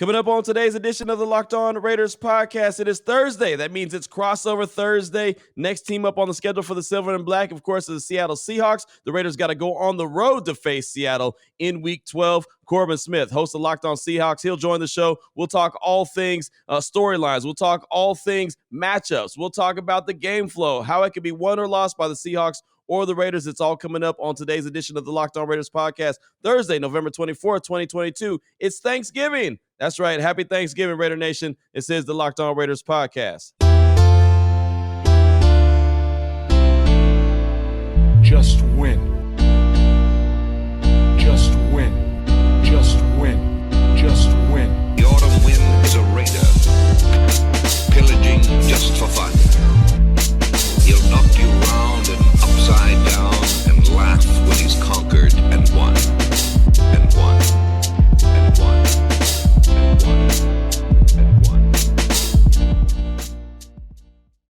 Coming up on today's edition of the Locked On Raiders podcast, it is Thursday. That means it's crossover Thursday. Next team up on the schedule for the Silver and Black, of course, is the Seattle Seahawks. The Raiders got to go on the road to face Seattle in Week 12. Corbin Smith, host of Locked On Seahawks, he'll join the show. We'll talk all things storylines. We'll talk all things matchups. We'll talk about the game flow, how it could be won or lost by the Seahawks or the Raiders. It's all coming up on today's edition of the Locked On Raiders podcast, Thursday, November 24th, 2022. It's Thanksgiving. That's right. Happy Thanksgiving, Raider Nation. This is the Locked On Raiders podcast. Just win. Just win. Just win. Just win. The autumn wind is a raider, pillaging just for fun. He'll knock you round and upside down and laugh when he's conquered and won. And won. And won. And won. And won.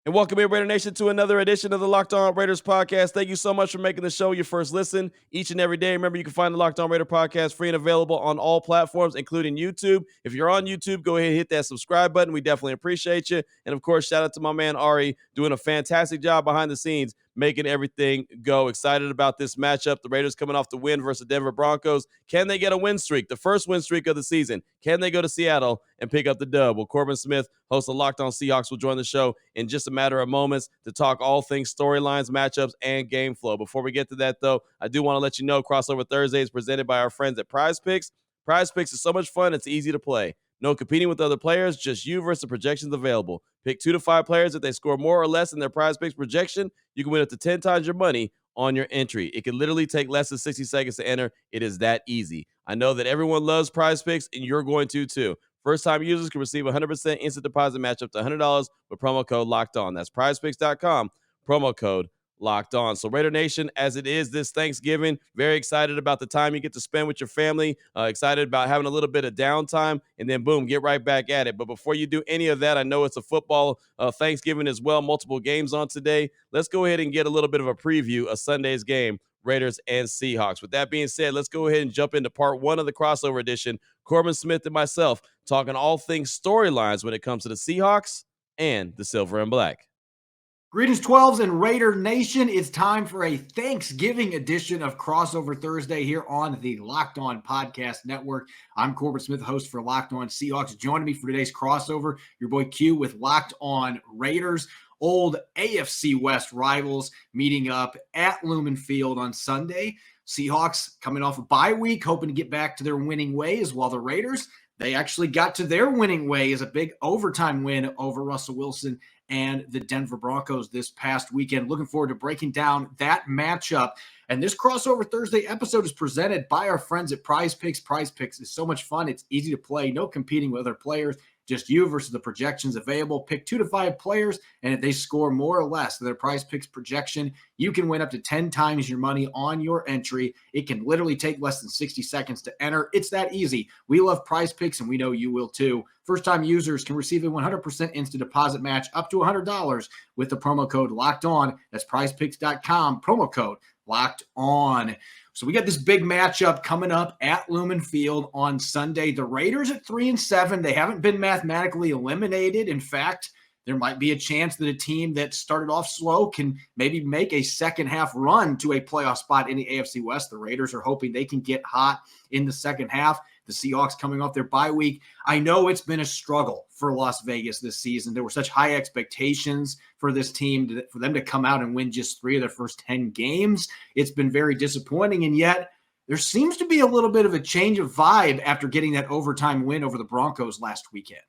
And welcome in, Raider Nation, to another edition of the Locked On Raiders podcast. Thank you so much for making the show your first listen each and every day. Remember, you can find the Locked On Raider podcast free and available on all platforms, including YouTube. If you're on YouTube, go ahead and hit that subscribe button. We definitely appreciate you. And, of course, shout out to my man Ari, doing a fantastic job behind the scenes, making everything go. Excited about this matchup. The Raiders coming off the win versus Denver Broncos. Can they get a win streak? The first win streak of the season. Can they go to Seattle and pick up the dub? Well, Corbin Smith, host of Locked On Seahawks, will join the show in just a matter of moments to talk all things storylines, matchups, and game flow. Before we get to that, though, I do want to let you know Crossover Thursday is presented by our friends at Prize Picks. Prize Picks is so much fun, it's easy to play. No competing with other players, just you versus the projections available. Pick 2 to 5 players. If they score more or less in their Prize Picks projection, you can win up to 10 times your money on your entry. It can literally take less than 60 seconds to enter. It is that easy. I know that everyone loves Prize Picks, and you're going to too. First-time users can receive 100% instant deposit match up to $100 with promo code LOCKED ON. That's prizepicks.com, promo code Locked On. So Raider Nation, as it is this Thanksgiving, very excited about the time you get to spend with your family, excited about having a little bit of downtime, and then boom, get right back at it. But before you do any of that, I know it's a football Thanksgiving as well, multiple games on today. Let's go ahead and get a little bit of a preview of Sunday's game, Raiders and Seahawks. With that being said, let's go ahead and jump into part 1 of the crossover edition. Corbin Smith and myself talking all things storylines when it comes to the Seahawks and the Silver and Black. Greetings, 12s and Raider Nation. It's time for a Thanksgiving edition of Crossover Thursday here on the Locked On Podcast Network. I'm Corbin Smith, host for Locked On Seahawks. Joining me for today's crossover, your boy Q with Locked On Raiders. Old AFC West rivals meeting up at Lumen Field on Sunday. Seahawks coming off a bye week, hoping to get back to their winning ways, while the Raiders, they actually got to their winning ways, a big overtime win over Russell Wilson and the Denver Broncos this past weekend. Looking forward to breaking down that matchup. And this Crossover Thursday episode is presented by our friends at Prize Picks. Prize Picks is so much fun. It's easy to play. No competing with other players. Just you versus the projections available. Pick 2 to 5 players, and if they score more or less than their Prize Picks projection, you can win up to 10 times your money on your entry. It can literally take less than 60 seconds to enter. It's that easy. We love Prize Picks, and we know you will too. First-time users can receive a 100% instant deposit match up to $100 with the promo code LOCKED ON. That's prizepicks.com, promo code LOCKED ON. So we got this big matchup coming up at Lumen Field on Sunday. The Raiders at 3-7. They haven't been mathematically eliminated. In fact, there might be a chance that a team that started off slow can maybe make a second half run to a playoff spot in the AFC West. The Raiders are hoping they can get hot in the second half. The Seahawks coming off their bye week. I know it's been a struggle for Las Vegas this season. There were such high expectations for this team, for them to come out and win just 3 of their first 10 games. It's been very disappointing, and yet there seems to be a little bit of a change of vibe after getting that overtime win over the Broncos last weekend.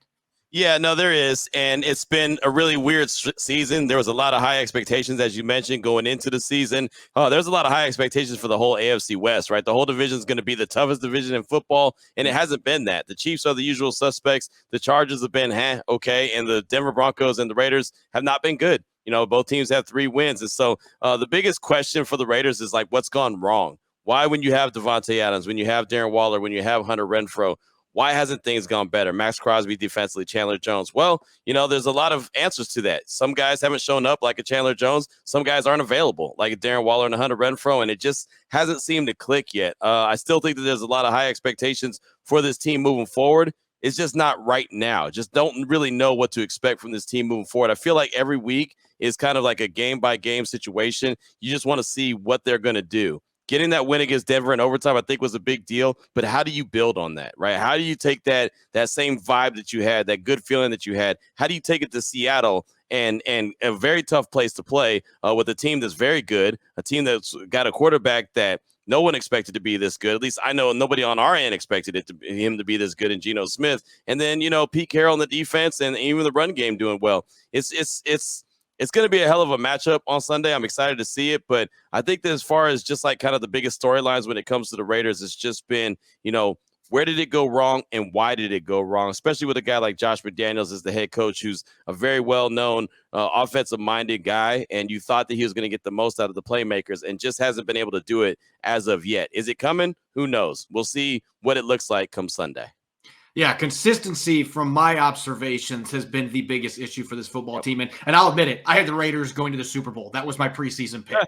Yeah, no, there is. And it's been a really weird season. There was a lot of high expectations, as you mentioned, going into the season. There's a lot of high expectations for the whole AFC West, right? The whole division is going to be the toughest division in football, and it hasn't been that. The Chiefs are the usual suspects. The Chargers have been, okay, and the Denver Broncos and the Raiders have not been good. You know, both teams have 3 wins. And so the biggest question for the Raiders is, like, what's gone wrong? Why, when you have Devontae Adams, when you have Darren Waller, when you have Hunter Renfrow, why hasn't things gone better? Max Crosby defensively, Chandler Jones. Well, you know, there's a lot of answers to that. Some guys haven't shown up like a Chandler Jones. Some guys aren't available like a Darren Waller and a Hunter Renfrow, and it just hasn't seemed to click yet. I still think that there's a lot of high expectations for this team moving forward. it's just not right now. Just don't really know what to expect from this team moving forward. I feel like every week is kind of like a game by game situation. You just want to see what they're going to do. Getting that win against Denver in overtime, I think, was a big deal. But how do you build on that, right? How do you take that same vibe that you had, that good feeling that you had? How do you take it to Seattle and a very tough place to play with a team that's very good, a team that's got a quarterback that no one expected to be this good. At least I know nobody on our end expected him to be this good in Geno Smith. And then, Pete Carroll in the defense and even the run game doing well. It's going to be a hell of a matchup on Sunday. I'm excited to see it. But I think that as far as just like kind of the biggest storylines when it comes to the Raiders, it's just been, where did it go wrong and why did it go wrong? Especially with a guy like Josh McDaniels as the head coach, who's a very well-known offensive-minded guy, and you thought that he was going to get the most out of the playmakers and just hasn't been able to do it as of yet. Is it coming? Who knows? We'll see what it looks like come Sunday. Yeah, consistency from my observations has been the biggest issue for this football team. And I'll admit it, I had the Raiders going to the Super Bowl. That was my preseason pick.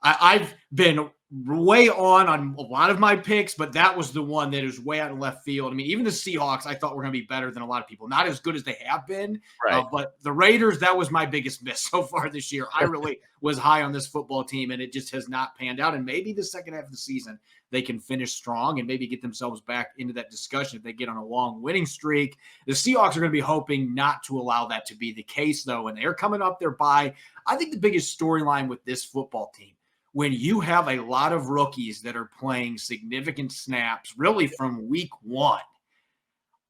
I've been way on a lot of my picks, but that was the one that is way out of left field. I mean, even the Seahawks, I thought were going to be better than a lot of people. Not as good as they have been, right. But the Raiders, that was my biggest miss so far this year. I really was high on this football team, and it just has not panned out. And maybe the second half of the season, they can finish strong and maybe get themselves back into that discussion if they get on a long winning streak. The Seahawks are going to be hoping not to allow that to be the case, though, and they're coming up their bye. I think the biggest storyline with this football team, when you have a lot of rookies that are playing significant snaps, really from week one,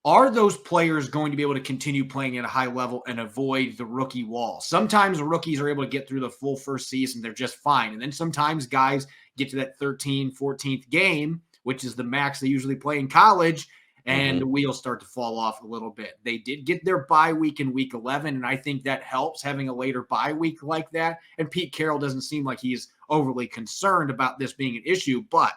are those players going to be able to continue playing at a high level and avoid the rookie wall? Sometimes rookies are able to get through the full first season. They're just fine. And then sometimes guys get to that 13th, 14th game, which is the max they usually play in college, and the wheels start to fall off a little bit. They did get their bye week in week 11, and I think that helps having a later bye week like that. And Pete Carroll doesn't seem like he's overly concerned about this being an issue, but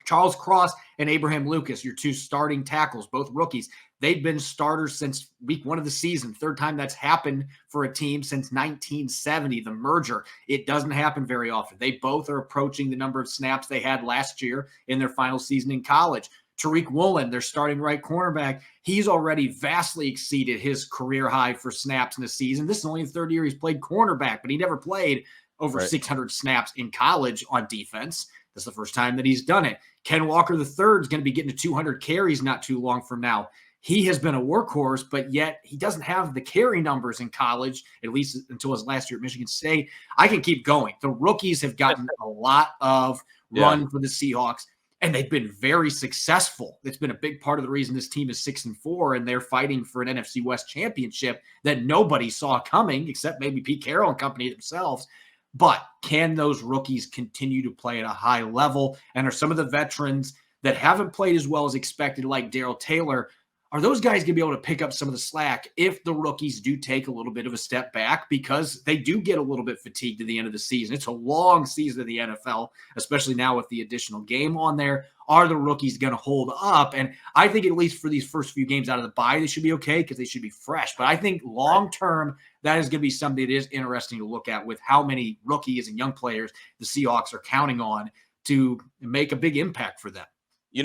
Charles Cross and Abraham Lucas, your two starting tackles, both rookies, they've been starters since week one of the season. Third time that's happened for a team since 1970, the merger. It doesn't happen very often. They both are approaching the number of snaps they had last year in their final season in college. Tariq Woolen, their starting right cornerback, he's already vastly exceeded his career high for snaps in the season. This is only the third year he's played cornerback, but he never played over 600 snaps in college on defense. That's the first time that he's done it. Ken Walker III is going to be getting to 200 carries not too long from now. He has been a workhorse, but yet he doesn't have the carry numbers in college, at least until his last year at Michigan State. I can keep going. The rookies have gotten a lot of run for the Seahawks, and they've been very successful. It's been a big part of the reason this team is 6-4, and they're fighting for an NFC West championship that nobody saw coming, except maybe Pete Carroll and company themselves. But can those rookies continue to play at a high level? And are some of the veterans that haven't played as well as expected, like Darrell Taylor, are those guys going to be able to pick up some of the slack if the rookies do take a little bit of a step back, because they do get a little bit fatigued at the end of the season? It's a long season of the NFL, especially now with the additional game on there. Are the rookies going to hold up? And I think at least for these first few games out of the bye, they should be okay because they should be fresh. But I think long-term, that is going to be something that is interesting to look at with how many rookies and young players the Seahawks are counting on to make a big impact for them.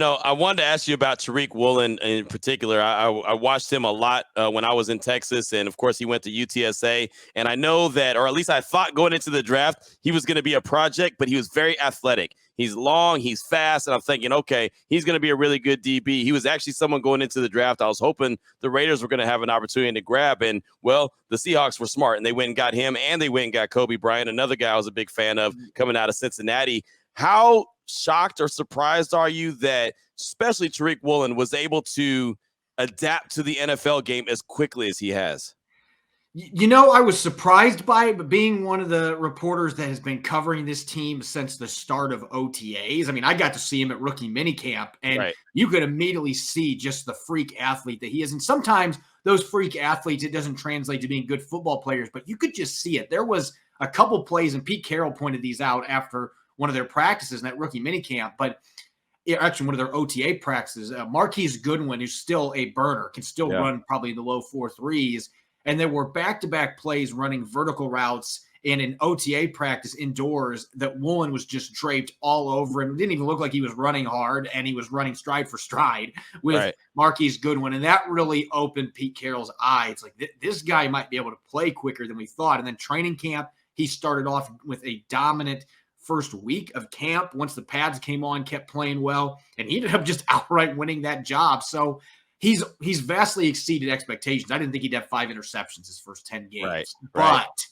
I wanted to ask you about Tariq Woolen in particular. I watched him a lot when I was in Texas, and of course he went to UTSA. And I know that, or at least I thought going into the draft, he was going to be a project, but he was very athletic. He's long, he's fast, and I'm thinking, okay, he's going to be a really good DB. He was actually someone going into the draft I was hoping the Raiders were going to have an opportunity to grab. And, well, the Seahawks were smart, and they went and got him, and they went and got Kobe Bryant, another guy I was a big fan of coming out of Cincinnati. How shocked or surprised are you that especially Tariq Woolen was able to adapt to the NFL game as quickly as he has? I was surprised by it, but being one of the reporters that has been covering this team since the start of OTAs, I mean, I got to see him at rookie minicamp, and you could immediately see just the freak athlete that he is. And sometimes those freak athletes, it doesn't translate to being good football players, but you could just see it. There was a couple plays, and Pete Carroll pointed these out after one of their practices in that rookie minicamp, but actually one of their OTA practices. Marquise Goodwin, who's still a burner, can still run probably in the low 4.3s. And there were back-to-back plays running vertical routes in an OTA practice indoors that Woolen was just draped all over him. It didn't even look like he was running hard, and he was running stride for stride with Marquise Goodwin. And that really opened Pete Carroll's eyes. Like, this guy might be able to play quicker than we thought. And then training camp, he started off with a dominant first week of camp. Once the pads came on, kept playing well, and he ended up just outright winning that job. So he's vastly exceeded expectations. I didn't think he'd have 5 interceptions his first 10 games, but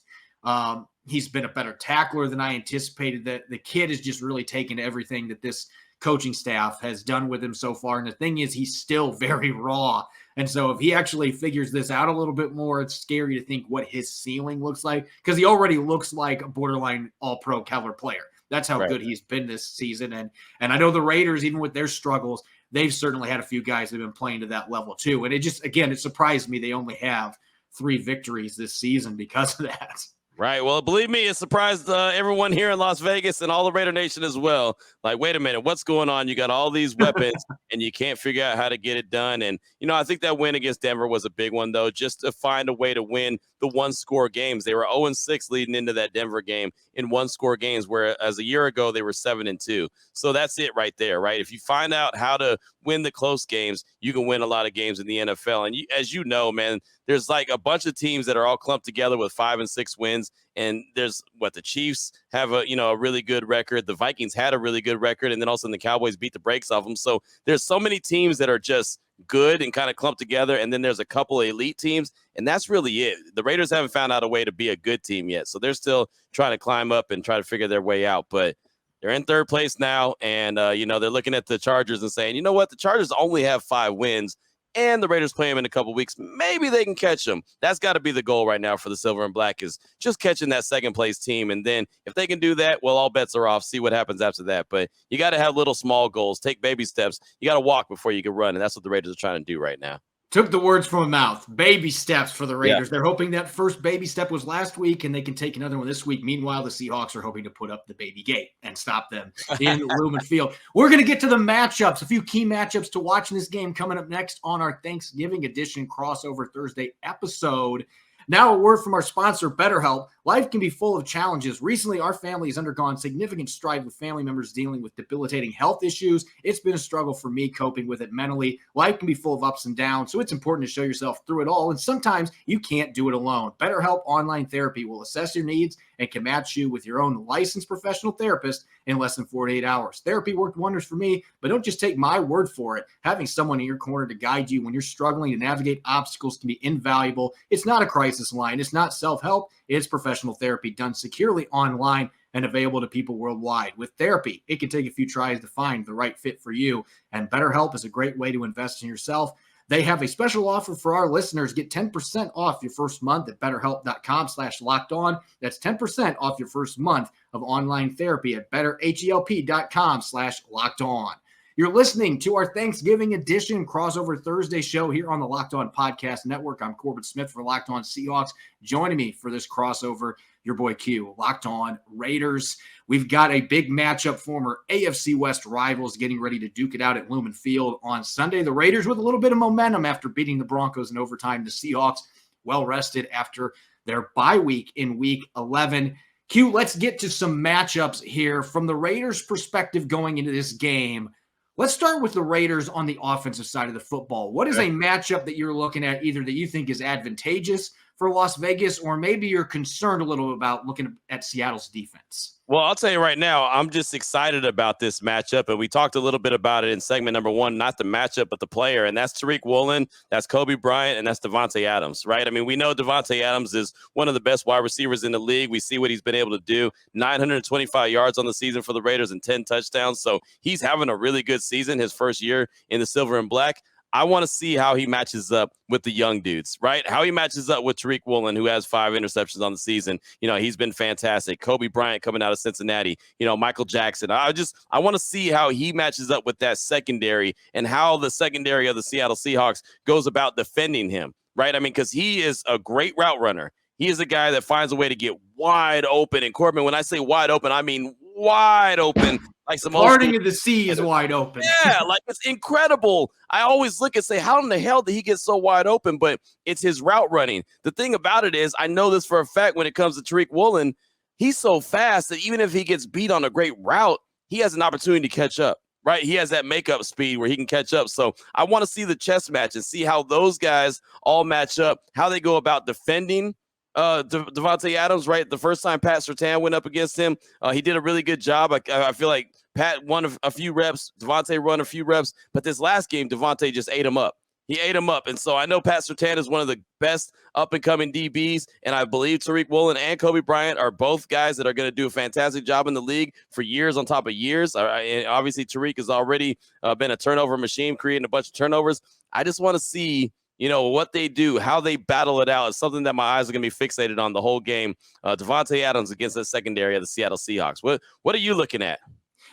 he's been a better tackler than I anticipated. The kid has just really taken to everything that this coaching staff has done with him so far. And the thing is, he's still very raw. And so if he actually figures this out a little bit more, it's scary to think what his ceiling looks like, because he already looks like a borderline all-pro caliber player. That's how good he's been this season. And I know the Raiders, even with their struggles, they've certainly had a few guys that have been playing to that level too. And it just, again, it surprised me they only have 3 victories this season because of that. Right. Well, believe me, it surprised everyone here in Las Vegas and all the Raider Nation as well. Like, wait a minute, what's going on? You got all these weapons and you can't figure out how to get it done. And, I think that win against Denver was a big one, though, just to find a way to win the one-score games. They were 0-6 leading into that Denver game in one-score games, whereas a year ago they were 7-2. So that's it right there, right? If you find out how to win the close games, you can win a lot of games in the NFL. And as you know, man, there's like a bunch of teams that are all clumped together with 5 and 6 wins. And there's the Chiefs have a really good record. The Vikings had a really good record. And then also the Cowboys beat the brakes off them. So there's so many teams that are just good and kind of clumped together. And then there's a couple of elite teams. And that's really it. The Raiders haven't found out a way to be a good team yet. So they're still trying to climb up and try to figure their way out. But they're in 3rd place now. And, they're looking at the Chargers and saying, you know what? The Chargers only have 5 wins. And the Raiders play them in a couple weeks. Maybe they can catch them. That's got to be the goal right now for the Silver and Black, is just catching that 2nd place team. And then if they can do that, well, all bets are off. See what happens after that. But you got to have little small goals. Take baby steps. You got to walk before you can run. And that's what the Raiders are trying to do right now. Took the words from my mouth. Baby steps for the Raiders. Yeah. They're hoping that first baby step was last week and they can take another one this week. Meanwhile, the Seahawks are hoping to put up the baby gate and stop them in Lumen Field. We're going to get to the matchups, a few key matchups to watch in this game coming up next on our Thanksgiving edition crossover Thursday episode. Now, a word from our sponsor, BetterHelp. Life can be full of challenges. Recently, our family has undergone significant strife with family members dealing with debilitating health issues. It's been a struggle for me coping with it mentally. Life can be full of ups and downs, so it's important to show yourself through it all, and sometimes you can't do it alone. BetterHelp Online Therapy will assess your needs and can match you with your own licensed professional therapist in less than 48 hours. Therapy worked wonders for me, but don't just take my word for it. Having someone in your corner to guide you when you're struggling to navigate obstacles can be invaluable. It's not a crisis line. It's not self-help. It's professional therapy done securely online and available to people worldwide. With therapy, it can take a few tries to find the right fit for you, and BetterHelp is a great way to invest in yourself. They have a special offer for our listeners. Get 10% off your first month at betterhelp.com/lockedon. That's 10% off your first month of online therapy at betterhelp.com/lockedon. You're listening to our Thanksgiving edition crossover Thursday show here on the Locked On Podcast Network. I'm Corbin Smith for Locked On Seahawks. Joining me for this crossover, your boy Q, Locked On Raiders. We've got a big matchup, former AFC West rivals getting ready to duke it out at Lumen Field on Sunday. The Raiders with a little bit of momentum after beating the Broncos in overtime. The Seahawks well rested after their bye week in week 11. Q, let's get to some matchups here from the Raiders' perspective going into this game. Let's start with the Raiders on the offensive side of the football. What is a matchup that you're looking at either that you think is advantageous for Las Vegas, or maybe you're concerned a little about looking at Seattle's defense? Well, I'll tell you right now, I'm just excited about this matchup. And we talked a little bit about it in segment number 1, not the matchup, but the player. And that's Tariq Woolen, that's Kobe Bryant, and that's Davante Adams, right? I mean, we know Davante Adams is one of the best wide receivers in the league. We see what he's been able to do, 925 yards on the season for the Raiders and 10 touchdowns. So he's having a really good season, his first year in the Silver and Black. I want to see how he matches up with the young dudes, right? How he matches up with Tariq Woolen, who has 5 interceptions on the season. He's been fantastic. Kobe Bryant coming out of Cincinnati, Michael Jackson. I want to see how he matches up with that secondary and how the secondary of the Seattle Seahawks goes about defending him, right? I mean, because he is a great route runner. He is a guy that finds a way to get wide open. And Corbin, when I say wide open, I mean wide open. Like some Parting of the sea is wide open. Yeah, like it's incredible. I always look and say, how in the hell did he get so wide open? But it's his route running. The thing about it is, I know this for a fact when it comes to Tariq Woolen, he's so fast that even if he gets beat on a great route, he has an opportunity to catch up, right? He has that makeup speed where he can catch up. So I want to see the chess match and see how those guys all match up, how they go about defending Devontae Adams, right? The first time Pat Surtain went up against him, he did a really good job. I feel like Pat won a few reps, Devontae won a few reps, but this last game, Devontae just ate him up. He ate him up. And so I know Pat Surtain is one of the best up-and-coming DBs, and I believe Tariq Woolen and Kobe Bryant are both guys that are going to do a fantastic job in the league for years on top of years. And obviously, Tariq has already been a turnover machine, creating a bunch of turnovers. I just want to see what they do, how they battle it out. It's something that my eyes are going to be fixated on the whole game. Devontae Adams against the secondary of the Seattle Seahawks. What are you looking at?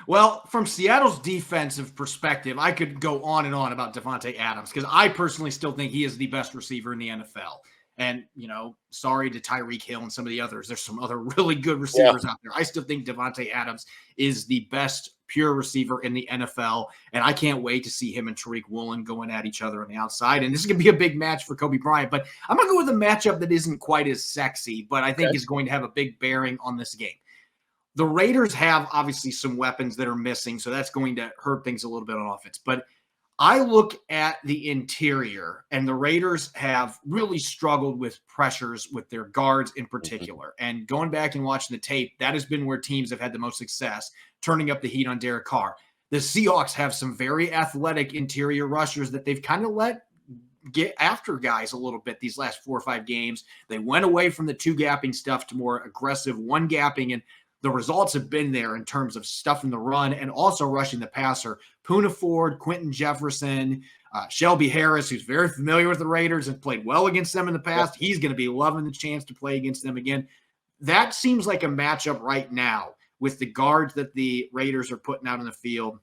Well, from Seattle's defensive perspective, I could go on and on about Devontae Adams because I personally still think he is the best receiver in the NFL. And, sorry to Tyreek Hill and some of the others. There's some other really good receivers out there. I still think Devontae Adams is the best pure receiver in the NFL. And I can't wait to see him and Tariq Woolen going at each other on the outside. And this is going to be a big match for Kobe Bryant. But I'm going to go with a matchup that isn't quite as sexy, but I think is going to have a big bearing on this game. The Raiders have obviously some weapons that are missing, so that's going to hurt things a little bit on offense. But I look at the interior, and the Raiders have really struggled with pressures with their guards in particular. And going back and watching the tape, that has been where teams have had the most success, turning up the heat on Derek Carr. The Seahawks have some very athletic interior rushers that they've kind of let get after guys a little bit these last 4 or 5 games. They went away from the two-gapping stuff to more aggressive one-gapping, and the results have been there in terms of stuffing the run and also rushing the passer. Poona Ford, Quentin Jefferson, Shelby Harris, who's very familiar with the Raiders and played well against them in the past. He's going to be loving the chance to play against them again. That seems like a matchup right now with the guards that the Raiders are putting out in the field.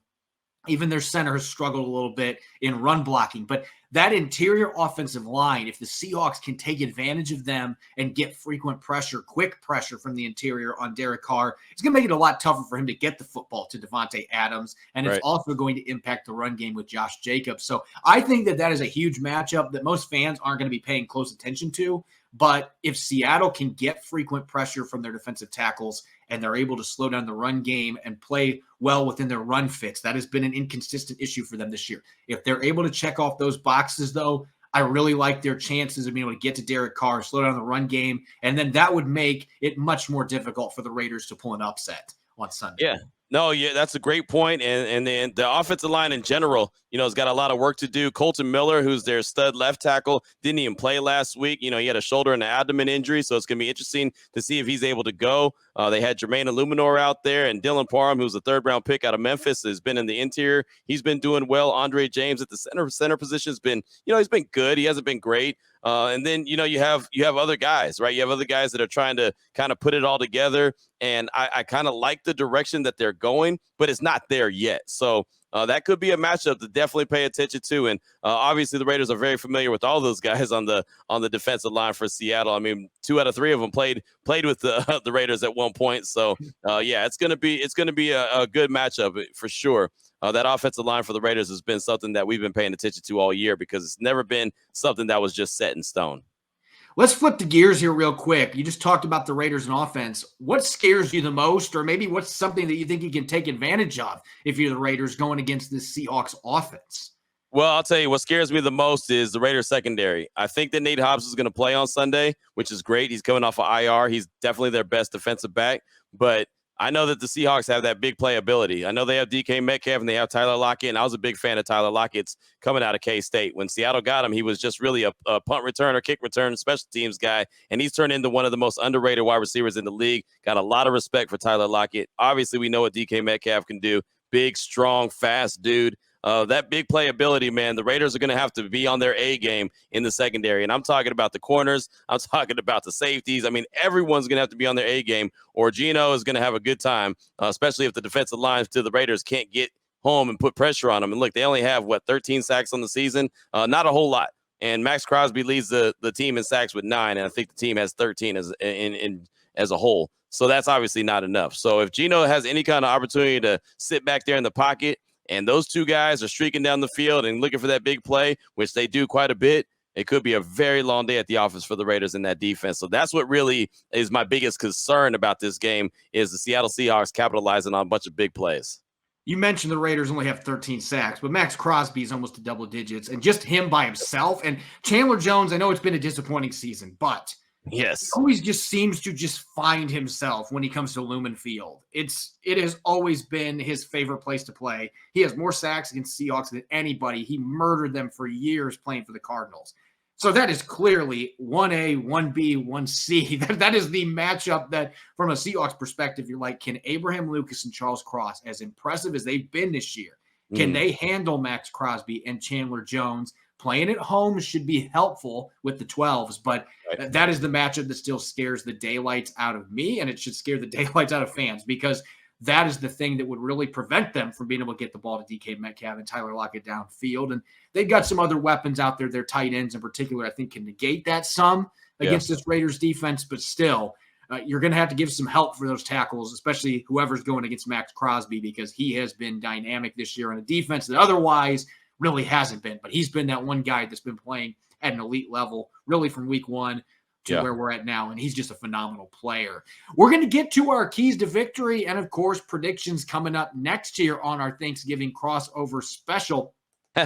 Even their center has struggled a little bit in run blocking. But that interior offensive line, if the Seahawks can take advantage of them and get frequent pressure, quick pressure from the interior on Derek Carr, it's going to make it a lot tougher for him to get the football to Devontae Adams. And it's also going to impact the run game with Josh Jacobs. So I think that is a huge matchup that most fans aren't going to be paying close attention to. But if Seattle can get frequent pressure from their defensive tackles and they're able to slow down the run game and play well within their run fits, that has been an inconsistent issue for them this year. If they're able to check off those boxes, though, I really like their chances of being able to get to Derek Carr, slow down the run game, and then that would make it much more difficult for the Raiders to pull an upset on Sunday. Yeah. No, yeah, that's a great point. And then the offensive line in general, has got a lot of work to do. Colton Miller, who's their stud left tackle, didn't even play last week. He had a shoulder and an abdomen injury, so it's going to be interesting to see if he's able to go. They had Jermaine Illuminor out there, and Dylan Parham, who's a third-round pick out of Memphis, has been in the interior. He's been doing well. Andre James at the center position has been, he's been good. He hasn't been great. And then, you have other guys, right? You have other guys that are trying to kind of put it all together. And I kind of like the direction that they're going, but it's not there yet. So that could be a matchup to definitely pay attention to. And obviously the Raiders are very familiar with all those guys on the defensive line for Seattle. I mean, 2 out of 3 of them played with the Raiders at one point. So it's going to be a good matchup for sure. That offensive line for the Raiders has been something that we've been paying attention to all year because it's never been something that was just set in stone. Let's flip the gears here real quick. You just talked about the Raiders and offense. What scares you the most, or maybe what's something that you think you can take advantage of if you're the Raiders going against this Seahawks offense? Well, I'll tell you what scares me the most is the Raiders secondary. I think that Nate Hobbs is going to play on Sunday, which is great. He's coming off of IR. He's definitely their best defensive back, but I know that the Seahawks have that big playability. I know they have DK Metcalf and they have Tyler Lockett, and I was a big fan of Tyler Lockett's coming out of K-State. When Seattle got him, he was just really a punt return or kick return special teams guy, and he's turned into one of the most underrated wide receivers in the league. Got a lot of respect for Tyler Lockett. Obviously, we know what DK Metcalf can do. Big, strong, fast dude. That big playability, man, the Raiders are going to have to be on their A game in the secondary. And I'm talking about the corners. I'm talking about the safeties. I mean, everyone's going to have to be on their A game, or Geno is going to have a good time, especially if the defensive lines to the Raiders can't get home and put pressure on them. And look, they only have, 13 sacks on the season? Not a whole lot. And Max Crosby leads the team in sacks with 9, and I think the team has 13 as in as a whole. So that's obviously not enough. So if Geno has any kind of opportunity to sit back there in the pocket and those two guys are streaking down the field and looking for that big play, which they do quite a bit, it could be a very long day at the office for the Raiders in that defense. So that's what really is my biggest concern about this game is the Seattle Seahawks capitalizing on a bunch of big plays. You mentioned the Raiders only have 13 sacks, but Max Crosby is almost to double digits, and just him by himself. And Chandler Jones, I know it's been a disappointing season, but yes, he always just seems to just find himself when he comes to Lumen Field. It has always been his favorite place to play. He has more sacks against Seahawks than anybody. He murdered them for years playing for the Cardinals. So that is clearly 1A, 1B, 1C. That is the matchup that, from a Seahawks perspective, you're like, can Abraham Lucas and Charles Cross, as impressive as they've been this year, can they handle Max Crosby and Chandler Jones? Playing at home should be helpful with the 12s, but that is the matchup that still scares the daylights out of me, and it should scare the daylights out of fans because that is the thing that would really prevent them from being able to get the ball to DK Metcalf and Tyler Lockett downfield. And they've got some other weapons out there. Their tight ends in particular, I think, can negate that some against this Raiders defense. But still, you're going to have to give some help for those tackles, especially whoever's going against Max Crosby, because he has been dynamic this year on a defense that otherwise really hasn't been. But he's been that one guy that's been playing at an elite level, really from week one to where we're at now, and he's just a phenomenal player. We're going to get to our keys to victory and, of course, predictions coming up next year on our Thanksgiving crossover special.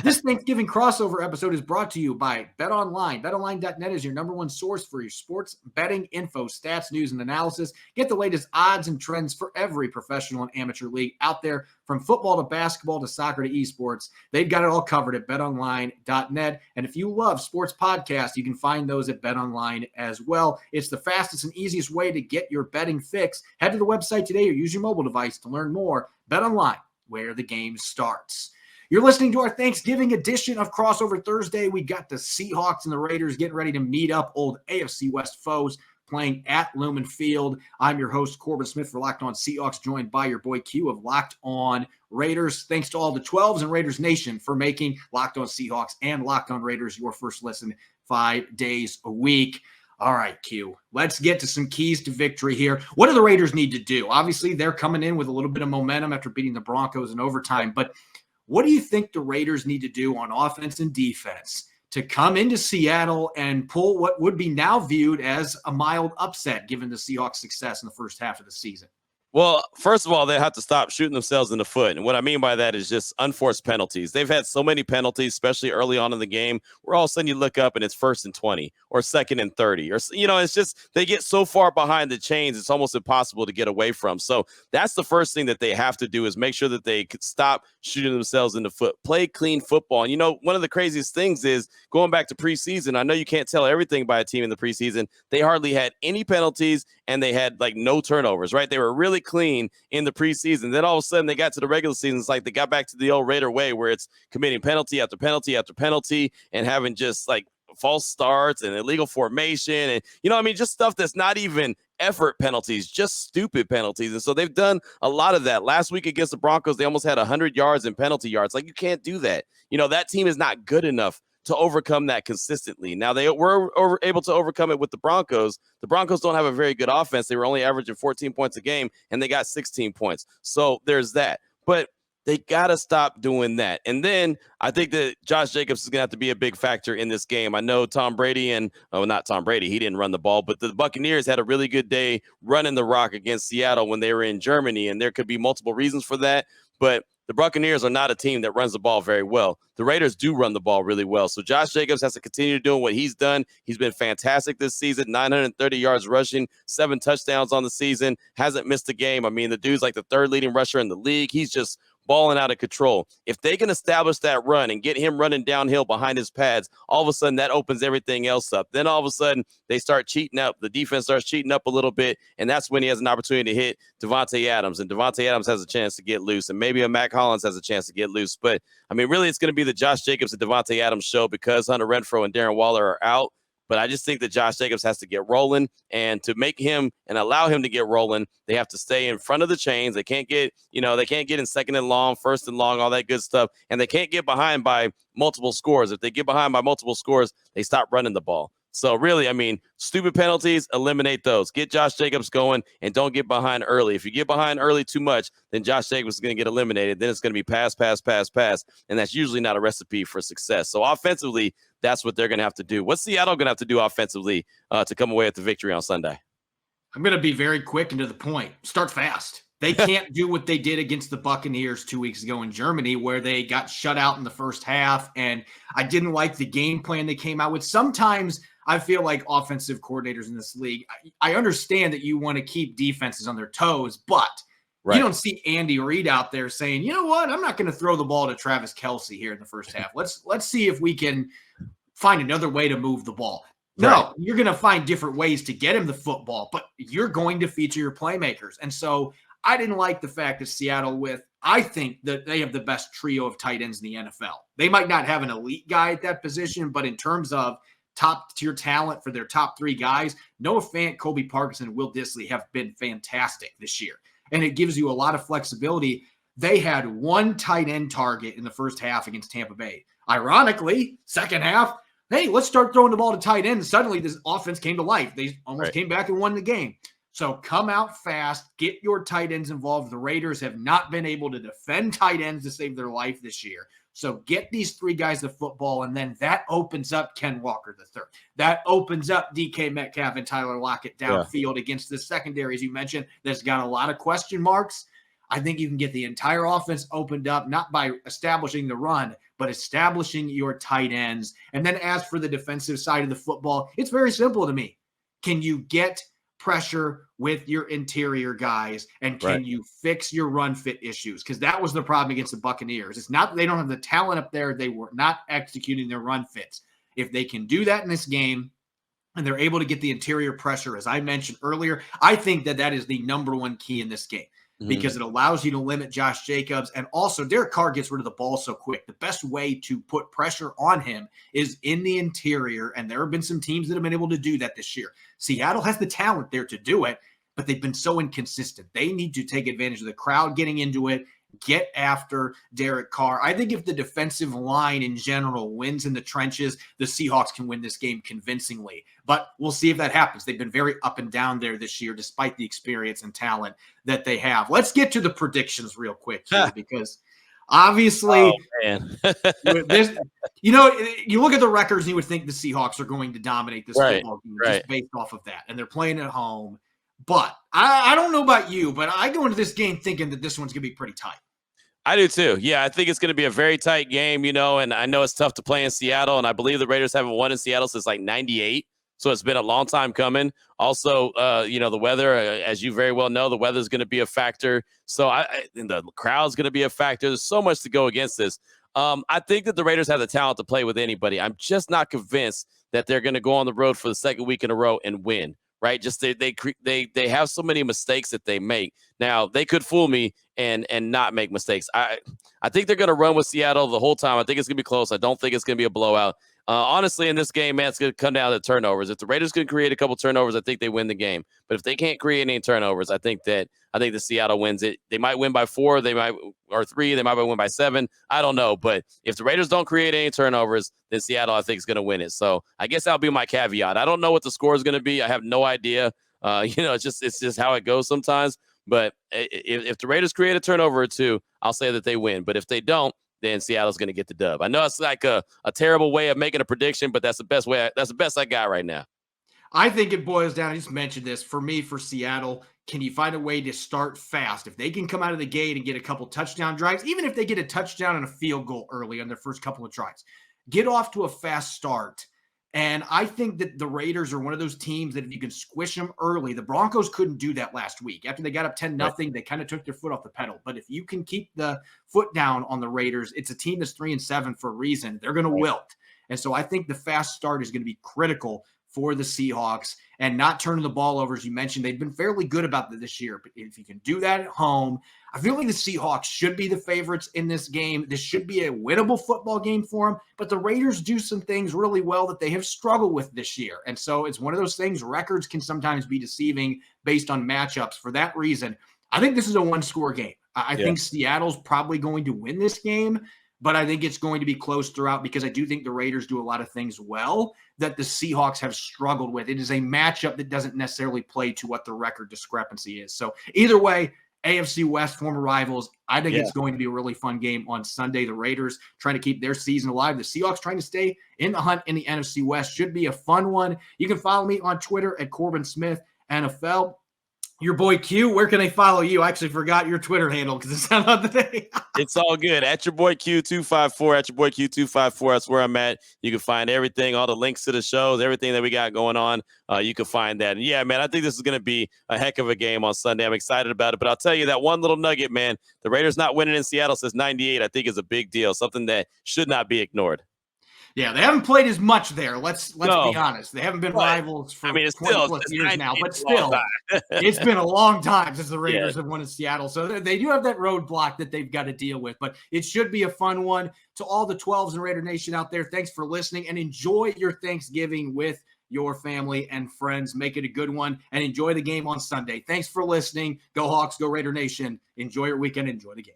This Thanksgiving crossover episode is brought to you by BetOnline. BetOnline.net is your number one source for your sports betting info, stats, news, and analysis. Get the latest odds and trends for every professional and amateur league out there, from football to basketball to soccer to esports. They've got it all covered at BetOnline.net. And if you love sports podcasts, you can find those at BetOnline as well. It's the fastest and easiest way to get your betting fix. Head to the website today or use your mobile device to learn more. BetOnline, where the game starts. You're listening to our Thanksgiving edition of Crossover Thursday. We got the Seahawks and the Raiders getting ready to meet up, old AFC West foes playing at Lumen Field. I'm your host, Corbin Smith for Locked On Seahawks, joined by your boy Q of Locked On Raiders. Thanks to all the 12s and Raiders Nation for making Locked On Seahawks and Locked On Raiders your first listen 5 days a week. All right, Q, let's get to some keys to victory here. What do the Raiders need to do? Obviously, they're coming in with a little bit of momentum after beating the Broncos in overtime, but what do you think the Raiders need to do on offense and defense to come into Seattle and pull what would be now viewed as a mild upset given the Seahawks' success in the first half of the season? Well, first of all, they have to stop shooting themselves in the foot. And what I mean by that is just unforced penalties. They've had so many penalties, especially early on in the game, where all of a sudden you look up and it's 1st and 20 or 2nd and 30. Or, it's just they get so far behind the chains, it's almost impossible to get away from. So that's the first thing that they have to do is make sure that they could stop shooting themselves in the foot, play clean football. And, one of the craziest things is going back to preseason. I know you can't tell everything by a team in the preseason. They hardly had any penalties and they had no turnovers, right? They were really clean in the preseason. Then all of a sudden they got to the regular season. It's like they got back to the old Raider way where it's committing penalty after penalty after penalty and having just false starts and illegal formation. And, just stuff that's not even effort penalties, just stupid penalties. And so they've done a lot of that. Last week against the Broncos, they almost had 100 yards in penalty yards. You can't do that. That team is not good enough to overcome that consistently. Now, they were able to overcome it with the Broncos. The Broncos don't have a very good offense. They were only averaging 14 points a game, and they got 16 points. So there's that. But they got to stop doing that. And then I think that Josh Jacobs is going to have to be a big factor in this game. I know Tom Brady not Tom Brady. He didn't run the ball, but the Buccaneers had a really good day running the rock against Seattle when they were in Germany, and there could be multiple reasons for that. But the Buccaneers are not a team that runs the ball very well. The Raiders do run the ball really well. So Josh Jacobs has to continue doing what he's done. He's been fantastic this season, 930 yards rushing, 7 touchdowns on the season, hasn't missed a game. The dude's like the 3rd leading rusher in the league. He's just balling out of control. If they can establish that run and get him running downhill behind his pads, all of a sudden that opens everything else up. Then all of a sudden they start cheating up. The defense starts cheating up a little bit, and that's when he has an opportunity to hit Devontae Adams. And Devontae Adams has a chance to get loose, and maybe a Mac Hollins has a chance to get loose. But, really, it's going to be the Josh Jacobs and Devontae Adams show because Hunter Renfrow and Darren Waller are out. But I just think that Josh Jacobs has to get rolling, and to make him and allow him to get rolling, they have to stay in front of the chains. They can't get, in 2nd and long, 1st and long, all that good stuff. And they can't get behind by multiple scores. If they get behind by multiple scores, they stop running the ball. So really, I mean, stupid penalties, eliminate those. Get Josh Jacobs going and don't get behind early. If you get behind early too much, then Josh Jacobs is going to get eliminated. Then it's going to be pass, pass, pass, pass. And that's usually not a recipe for success. So offensively, that's what they're going to have to do. What's Seattle going to have to do offensively to come away with the victory on Sunday? I'm going to be very quick and to the point. Start fast. They can't do what they did against the Buccaneers 2 weeks ago in Germany, where they got shut out in the first half. And I didn't like the game plan they came out with. Sometimes I feel like offensive coordinators in this league, I understand that you want to keep defenses on their toes, but you don't see Andy Reid out there saying, you know what, I'm not going to throw the ball to Travis Kelce here in the first half. Let's see if we can find another way to move the ball. No, you're going to find different ways to get him the football, but you're going to feature your playmakers. And so I didn't like the fact that Seattle I think that they have the best trio of tight ends in the NFL. They might not have an elite guy at that position, but in terms of top tier talent for their top three guys, Noah Fant, Colby Parkinson, and Will Dissly have been fantastic this year. And it gives you a lot of flexibility. They had one tight end target in the first half against Tampa Bay. Ironically, second half, hey, let's start throwing the ball to tight ends. Suddenly this offense came to life. They almost came back and won the game. So come out fast, get your tight ends involved. The Raiders have not been able to defend tight ends to save their life this year. So get these three guys the football, and then that opens up Ken Walker III. That opens up DK Metcalf and Tyler Lockett downfield against the secondary, as you mentioned, that's got a lot of question marks. I think you can get the entire offense opened up, not by establishing the run, but establishing your tight ends. And then as for the defensive side of the football, it's very simple to me. Can you get pressure with your interior guys, and can you fix your run fit issues? Because that was the problem against the Buccaneers. It's not that they don't have the talent up there. They were not executing their run fits. If they can do that in this game and they're able to get the interior pressure, as I mentioned earlier, I think that is the number one key in this game. Because it allows you to limit Josh Jacobs. And also, Derek Carr gets rid of the ball so quick. The best way to put pressure on him is in the interior. And there have been some teams that have been able to do that this year. Seattle has the talent there to do it, but they've been so inconsistent. They need to take advantage of the crowd getting into it, get after Derek Carr. I think if the defensive line in general wins in the trenches, the Seahawks can win this game convincingly. But we'll see if that happens. They've been very up and down there this year, despite the experience and talent that they have. Let's get to the predictions real quick, too, because obviously, this, you look at the records and you would think the Seahawks are going to dominate this football game just based off of that. And they're playing at home. But I don't know about you, but I go into this game thinking that this one's going to be pretty tight. I do too. Yeah, I think it's going to be a very tight game, and I know it's tough to play in Seattle, and I believe the Raiders haven't won in Seattle since like 98. So it's been a long time coming. Also, the weather, as you very well know, the weather is going to be a factor. So and the crowd's going to be a factor. There's so much to go against this. I think that the Raiders have the talent to play with anybody. I'm just not convinced that they're going to go on the road for the second week in a row and win. Right, just they have so many mistakes that they make. Now they could fool me and not make mistakes. I think they're going to run with Seattle the whole time. I think it's going to be close. I don't think it's going to be a blowout. Honestly, in this game, man, it's going to come down to turnovers. If the Raiders can create a couple turnovers, I think they win the game. But if they can't create any turnovers, I think the Seattle wins it. They might win by 4, or 3, they might win by 7. I don't know. But if the Raiders don't create any turnovers, then Seattle, I think, is going to win it. So I guess that'll be my caveat. I don't know what the score is going to be. I have no idea. It's just how it goes sometimes. But if the Raiders create a turnover or 2, I'll say that they win. But if they don't, then Seattle's going to get the dub. I know it's like a terrible way of making a prediction, but that's the best way. That's the best I got right now. I think it boils down. I just mentioned this for me, for Seattle. Can you find a way to start fast? If they can come out of the gate and get a couple touchdown drives, even if they get a touchdown and a field goal early on their first couple of drives, get off to a fast start. And I think that the Raiders are one of those teams that if you can squish them early, the Broncos couldn't do that last week. After they got up 10-0, they kind of took their foot off the pedal. But if you can keep the foot down on the Raiders, it's a team that's 3-7 for a reason. They're going to wilt. And so I think the fast start is going to be critical for the Seahawks and not turning the ball over. As you mentioned, they've been fairly good about that this year. But if you can do that at home, I feel like the Seahawks should be the favorites in this game. This should be a winnable football game for them. But the Raiders do some things really well that they have struggled with this year. And so it's one of those things. Records can sometimes be deceiving based on matchups. For that reason, I think this is a one-score game. I think Seattle's probably going to win this game, but I think it's going to be close throughout because I do think the Raiders do a lot of things well that the Seahawks have struggled with. It is a matchup that doesn't necessarily play to what the record discrepancy is. So either way, AFC West, former rivals. I think it's going to be a really fun game on Sunday. The Raiders trying to keep their season alive. The Seahawks trying to stay in the hunt in the NFC West. Should be a fun one. You can follow me on Twitter at Corbin Smith NFL. Your boy Q, where can they follow you? I actually forgot your Twitter handle because it's not on the day. It's all good. At your boy Q254, at your boy Q254. That's where I'm at. You can find everything, all the links to the shows, everything that we got going on. You can find that. And yeah, man, I think this is going to be a heck of a game on Sunday. I'm excited about it. But I'll tell you that one little nugget, man, the Raiders not winning in Seattle since 98, I think is a big deal, something that should not be ignored. Yeah, they haven't played as much there. Let's be honest. They haven't been rivals for 20 plus years now, but still, it's been a long time since the Raiders have won in Seattle. So they do have that roadblock that they've got to deal with, but it should be a fun one. To all the 12s and Raider Nation out there, thanks for listening and enjoy your Thanksgiving with your family and friends. Make it a good one and enjoy the game on Sunday. Thanks for listening. Go Hawks, go Raider Nation. Enjoy your weekend. Enjoy the game.